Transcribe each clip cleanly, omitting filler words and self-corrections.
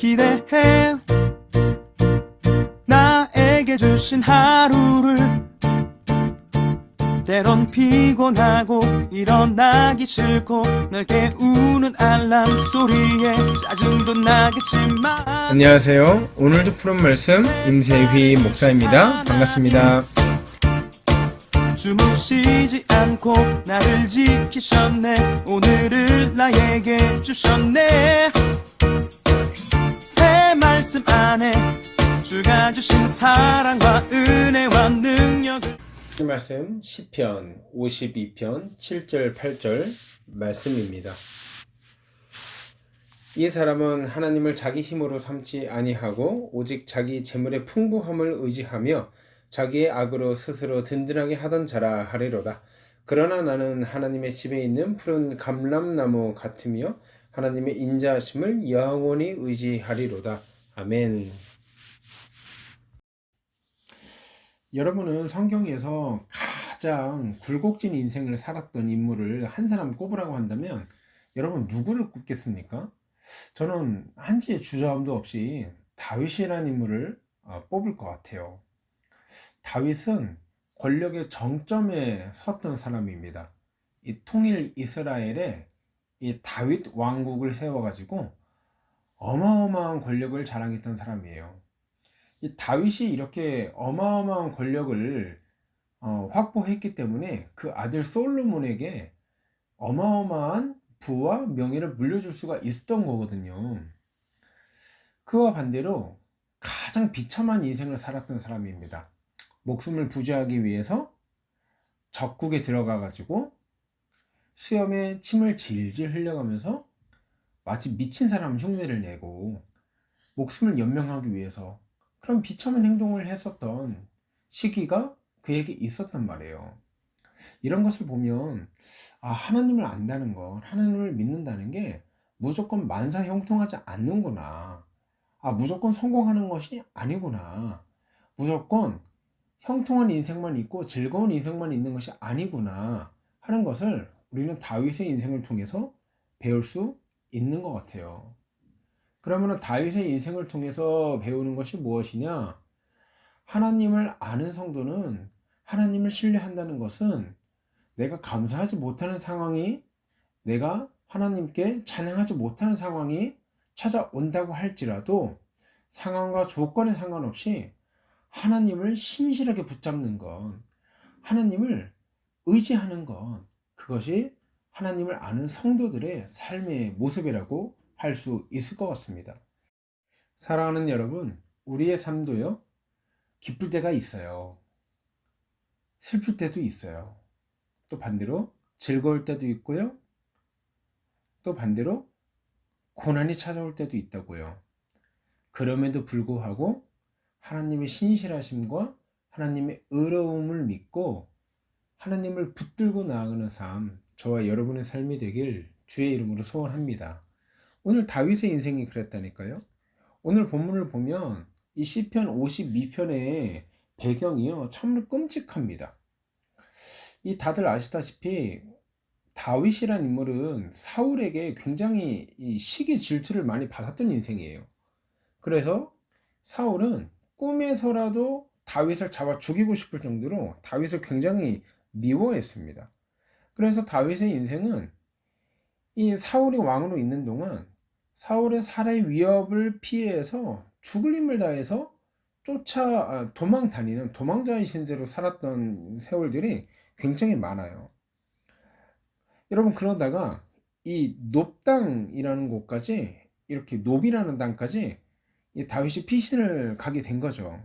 기대해 나에게 주신 하루를. 때론 피곤하고 일어나기 싫고 널 깨우는 알람 소리에 짜증도 나겠지만. 안녕하세요. 오늘도 푸른 말씀 임세휘 목사입니다. 반갑습니다. 주무시지 않고 나를 지키셨네. 오늘을 나에게 주셨네. 새 말씀 안에 주가 주신 사랑과 은혜와 능력을. 이 말씀 시편 52편 7절 8절 말씀입니다. 이 사람은 하나님을 자기 힘으로 삼지 아니하고 오직 자기 재물의 풍부함을 의지하며 자기의 악으로 스스로 든든하게 하던 자라 하리로다. 그러나 나는 하나님의 집에 있는 푸른 감람나무 같으며 하나님의 인자하심을 영원히 의지하리로다. 아멘. 여러분은 성경에서 가장 굴곡진 인생을 살았던 인물을 한 사람 꼽으라고 한다면 여러분 누구를 꼽겠습니까? 저는 한치의 주저함도 없이 다윗이라는 인물을 뽑을 것 같아요. 다윗은 권력의 정점에 섰던 사람입니다. 이 통일 이스라엘에 이 다윗 왕국을 세워가지고 어마어마한 권력을 자랑했던 사람이에요. 이 다윗이 이렇게 어마어마한 권력을 확보했기 때문에 그 아들 솔로몬에게 어마어마한 부와 명예를 물려줄 수가 있었던 거거든요. 그와 반대로 가장 비참한 인생을 살았던 사람입니다. 목숨을 부지하기 위해서 적국에 들어가 가지고 수염에 침을 질질 흘려가면서 마치 미친 사람 흉내를 내고 목숨을 연명하기 위해서 그런 비참한 행동을 했었던 시기가 그에게 있었단 말이에요. 이런 것을 보면 하나님을 안다는 것, 하나님을 믿는다는 게 무조건 만사 형통하지 않는구나. 무조건 성공하는 것이 아니구나. 무조건 형통한 인생만 있고 즐거운 인생만 있는 것이 아니구나 하는 것을 우리는 다윗의 인생을 통해서 배울 수 있는 것 같아요. 그러면 다윗의 인생을 통해서 배우는 것이 무엇이냐? 하나님을 아는 성도는 하나님을 신뢰한다는 것은 내가 감사하지 못하는 상황이, 내가 하나님께 찬양하지 못하는 상황이 찾아온다고 할지라도 상황과 조건에 상관없이 하나님을 신실하게 붙잡는 것, 하나님을 의지하는 것, 그것이 하나님을 아는 성도들의 삶의 모습이라고 할 수 있을 것 같습니다. 사랑하는 여러분, 우리의 삶도요, 기쁠 때가 있어요. 슬플 때도 있어요. 또 반대로 즐거울 때도 있고요. 또 반대로 고난이 찾아올 때도 있다고요. 그럼에도 불구하고 하나님의 신실하심과 하나님의 의로움을 믿고 하나님을 붙들고 나아가는 삶, 저와 여러분의 삶이 되길 주의 이름으로 소원합니다. 오늘 다윗의 인생이 그랬다니까요. 오늘 본문을 보면 이 시편 52편의 배경이요, 참으로 끔찍합니다. 이 다들 아시다시피 다윗이란 인물은 사울에게 굉장히 이 시기 질투를 많이 받았던 인생이에요. 그래서 사울은 꿈에서라도 다윗을 잡아 죽이고 싶을 정도로 다윗을 굉장히 미워했습니다. 그래서 다윗의 인생은 이 사울이 왕으로 있는 동안 사울의 살해 위협을 피해서 죽을 힘을 다해서 도망 다니는 도망자의 신세로 살았던 세월들이 굉장히 많아요. 여러분, 그러다가 이 놉당이라는 곳까지, 이렇게 놉이라는 땅까지 이 다윗이 피신을 가게 된 거죠.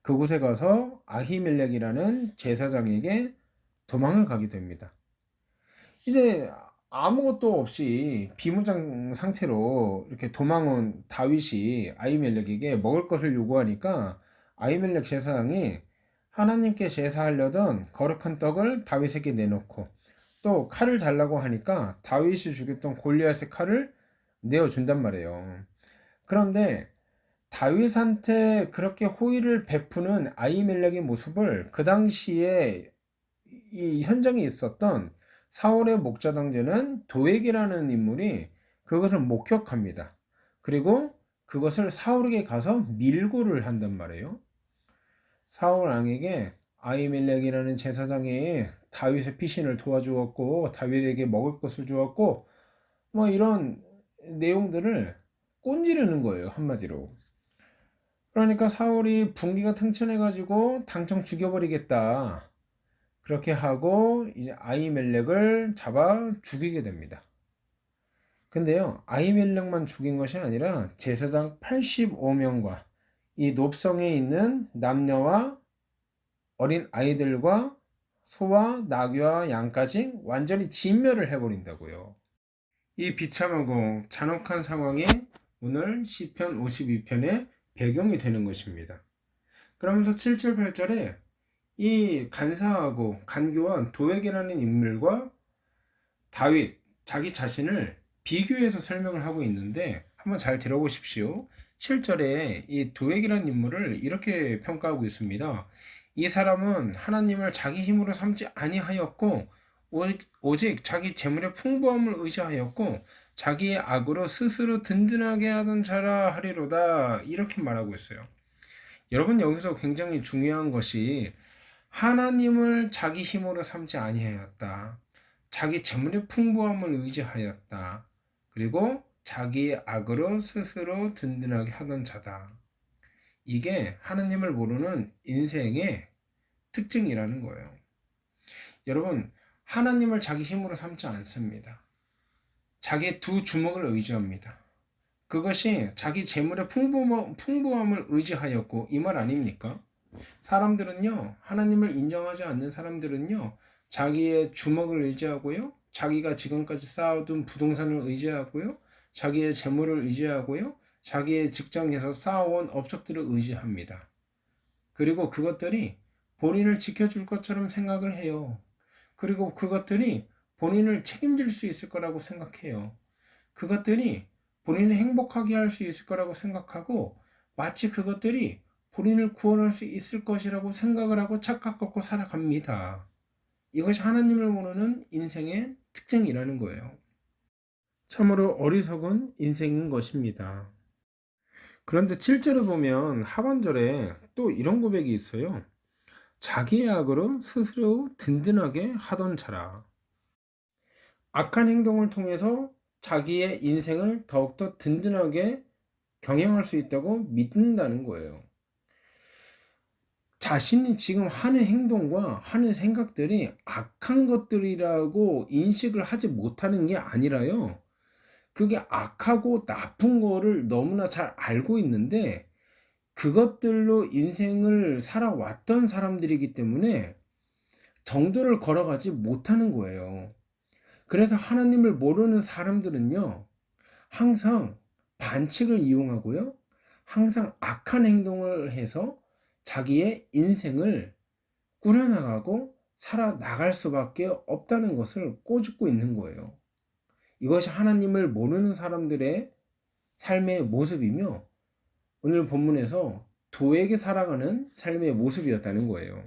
그곳에 가서 아히멜렉이라는 제사장에게 도망을 가게 됩니다. 이제 아무것도 없이 비무장 상태로 이렇게 도망온 다윗이 아히멜렉에게 먹을 것을 요구하니까 아히멜렉 제사장이 하나님께 제사하려던 거룩한 떡을 다윗에게 내놓고 또 칼을 달라고 하니까 다윗이 죽였던 골리앗의 칼을 내어준단 말이에요. 그런데 다윗한테 그렇게 호의를 베푸는 아히멜렉의 모습을 그 당시에 이 현장에 있었던 사울의 목자당제는 도액이라는 인물이 그것을 목격합니다. 그리고 그것을 사울에게 가서 밀고를 한단 말이에요. 사울 왕에게 아히멜렉이라는 제사장이 다윗의 피신을 도와주었고 다윗에게 먹을 것을 주었고 뭐 이런 내용들을 꼰지르는 거예요, 한마디로. 그러니까 사울이 분기가 탱천해가지고 당장 죽여버리겠다. 그렇게 하고 이제 아히멜렉을 잡아 죽이게 됩니다. 근데요, 아히멜렉만 죽인 것이 아니라 제사장 85명과 이 높성에 있는 남녀와 어린 아이들과 소와 나귀와 양까지 완전히 진멸을 해버린다고요. 이 비참하고 잔혹한 상황이 오늘 시편 52편의 배경이 되는 것입니다. 그러면서 7절 8절에 이 간사하고 간교한 도액이라는 인물과 다윗 자기 자신을 비교해서 설명을 하고 있는데 한번 잘 들어보십시오. 7절에 이 도액이라는 인물을 이렇게 평가하고 있습니다. 이 사람은 하나님을 자기 힘으로 삼지 아니하였고 오직 자기 재물의 풍부함을 의지하였고 자기의 악으로 스스로 든든하게 하던 자라 하리로다. 이렇게 말하고 있어요. 여러분, 여기서 굉장히 중요한 것이 하나님을 자기 힘으로 삼지 아니하였다. 자기 재물의 풍부함을 의지하였다. 그리고 자기의 악으로 스스로 든든하게 하던 자다. 이게 하나님을 모르는 인생의 특징이라는 거예요. 여러분, 하나님을 자기 힘으로 삼지 않습니다. 자기의 두 주먹을 의지합니다. 그것이 자기 재물의 풍부함을 의지하였고, 이 말 아닙니까? 사람들은요, 하나님을 인정하지 않는 사람들은요, 자기의 주먹을 의지하고요, 자기가 지금까지 쌓아둔 부동산을 의지하고요, 자기의 재물을 의지하고요, 자기의 직장에서 쌓아온 업적들을 의지합니다. 그리고 그것들이 본인을 지켜줄 것처럼 생각을 해요. 그리고 그것들이 본인을 책임질 수 있을 거라고 생각해요. 그것들이 본인을 행복하게 할 수 있을 거라고 생각하고 마치 그것들이 본인을 구원할 수 있을 것이라고 생각을 하고 착각하고 살아갑니다. 이것이 하나님을 모르는 인생의 특징이라는 거예요. 참으로 어리석은 인생인 것입니다. 그런데 7절에 보면 하반절에 또 이런 고백이 있어요. 자기의 악으로 스스로 든든하게 하던 자라. 악한 행동을 통해서 자기의 인생을 더욱더 든든하게 경영할 수 있다고 믿는다는 거예요. 자신이 지금 하는 행동과 하는 생각들이 악한 것들이라고 인식을 하지 못하는 게 아니라요. 그게 악하고 나쁜 거를 너무나 잘 알고 있는데 그것들로 인생을 살아왔던 사람들이기 때문에 정도를 걸어가지 못하는 거예요. 그래서 하나님을 모르는 사람들은요, 항상 반칙을 이용하고요, 항상 악한 행동을 해서 자기의 인생을 꾸려나가고 살아나갈 수밖에 없다는 것을 꼬집고 있는 거예요. 이것이 하나님을 모르는 사람들의 삶의 모습이며 오늘 본문에서 도에게 살아가는 삶의 모습이었다는 거예요.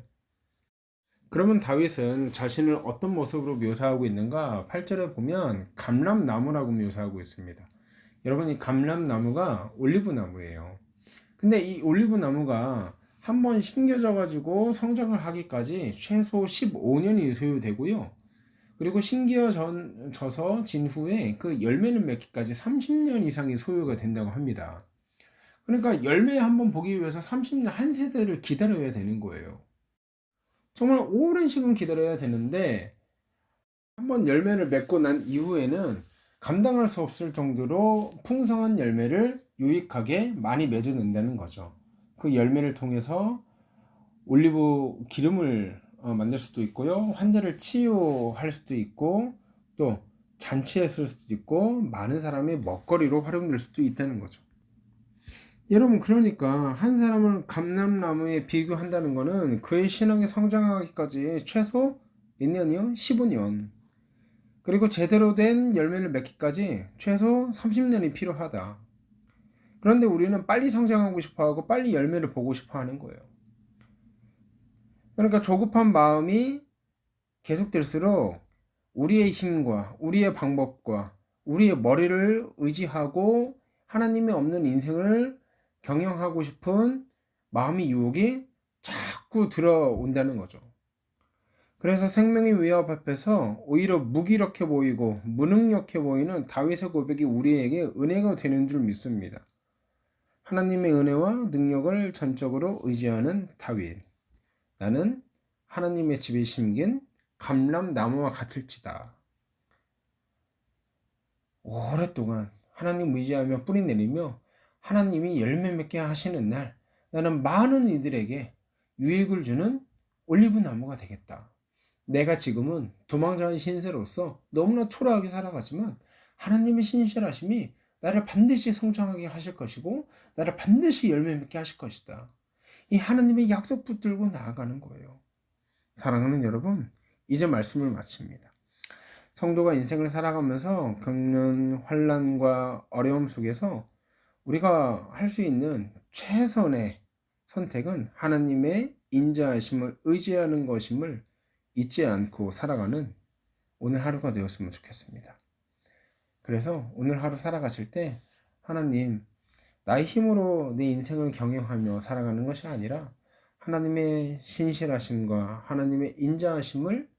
그러면 다윗은 자신을 어떤 모습으로 묘사하고 있는가? 8절에 보면 감람나무라고 묘사하고 있습니다. 여러분, 이 감람나무가 올리브나무예요. 근데 이 올리브나무가 한번 심겨져 가지고 성장을 하기까지 최소 15년이 소요되고요. 그리고 심겨져서 진 후에 그 열매를 맺기까지 30년 이상이 소요가 된다고 합니다. 그러니까 열매 한번 보기 위해서 30년 한 세대를 기다려야 되는 거예요. 정말 오랜 시간 기다려야 되는데 한번 열매를 맺고 난 이후에는 감당할 수 없을 정도로 풍성한 열매를 유익하게 많이 맺어낸다는 거죠. 그 열매를 통해서 올리브 기름을 만들 수도 있고요, 환자를 치유할 수도 있고 또 잔치했을 수도 있고 많은 사람의 먹거리로 활용될 수도 있다는 거죠. 여러분, 그러니까 한 사람을 감람나무에 비교한다는 것은 그의 신앙이 성장하기까지 최소 몇 년이요? 15년. 그리고 제대로 된 열매를 맺기까지 최소 30년이 필요하다. 그런데 우리는 빨리 성장하고 싶어하고 빨리 열매를 보고 싶어하는 거예요. 그러니까 조급한 마음이 계속될수록 우리의 힘과 우리의 방법과 우리의 머리를 의지하고 하나님이 없는 인생을 경영하고 싶은 마음의 유혹이 자꾸 들어온다는 거죠. 그래서 생명의 위협 앞에서 오히려 무기력해 보이고 무능력해 보이는 다윗의 고백이 우리에게 은혜가 되는 줄 믿습니다. 하나님의 은혜와 능력을 전적으로 의지하는 다윗. 나는 하나님의 집에 심긴 감람나무와 같을지다. 오랫동안 하나님 의지하며 뿌리 내리며 하나님이 열매 맺게 하시는 날, 나는 많은 이들에게 유익을 주는 올리브 나무가 되겠다. 내가 지금은 도망자의 신세로서 너무나 초라하게 살아가지만 하나님의 신실하심이 나를 반드시 성장하게 하실 것이고 나를 반드시 열매 맺게 하실 것이다. 이 하나님의 약속 붙들고 나아가는 거예요. 사랑하는 여러분, 이제 말씀을 마칩니다. 성도가 인생을 살아가면서 겪는 환난과 어려움 속에서 우리가 할 수 있는 최선의 선택은 하나님의 인자하심을 의지하는 것임을 잊지 않고 살아가는 오늘 하루가 되었으면 좋겠습니다. 그래서 오늘 하루 살아가실 때 하나님, 나의 힘으로 내 인생을 경영하며 살아가는 것이 아니라 하나님의 신실하심과 하나님의 인자하심을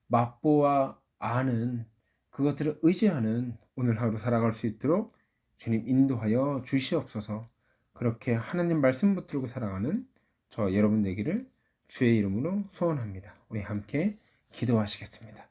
맛보아 아는 그것들을 의지하는 오늘 하루 살아갈 수 있도록 주님 인도하여 주시옵소서. 그렇게 하나님 말씀 붙들고 살아가는 저 여러분 되기를 주의 이름으로 소원합니다. 우리 함께 기도하시겠습니다.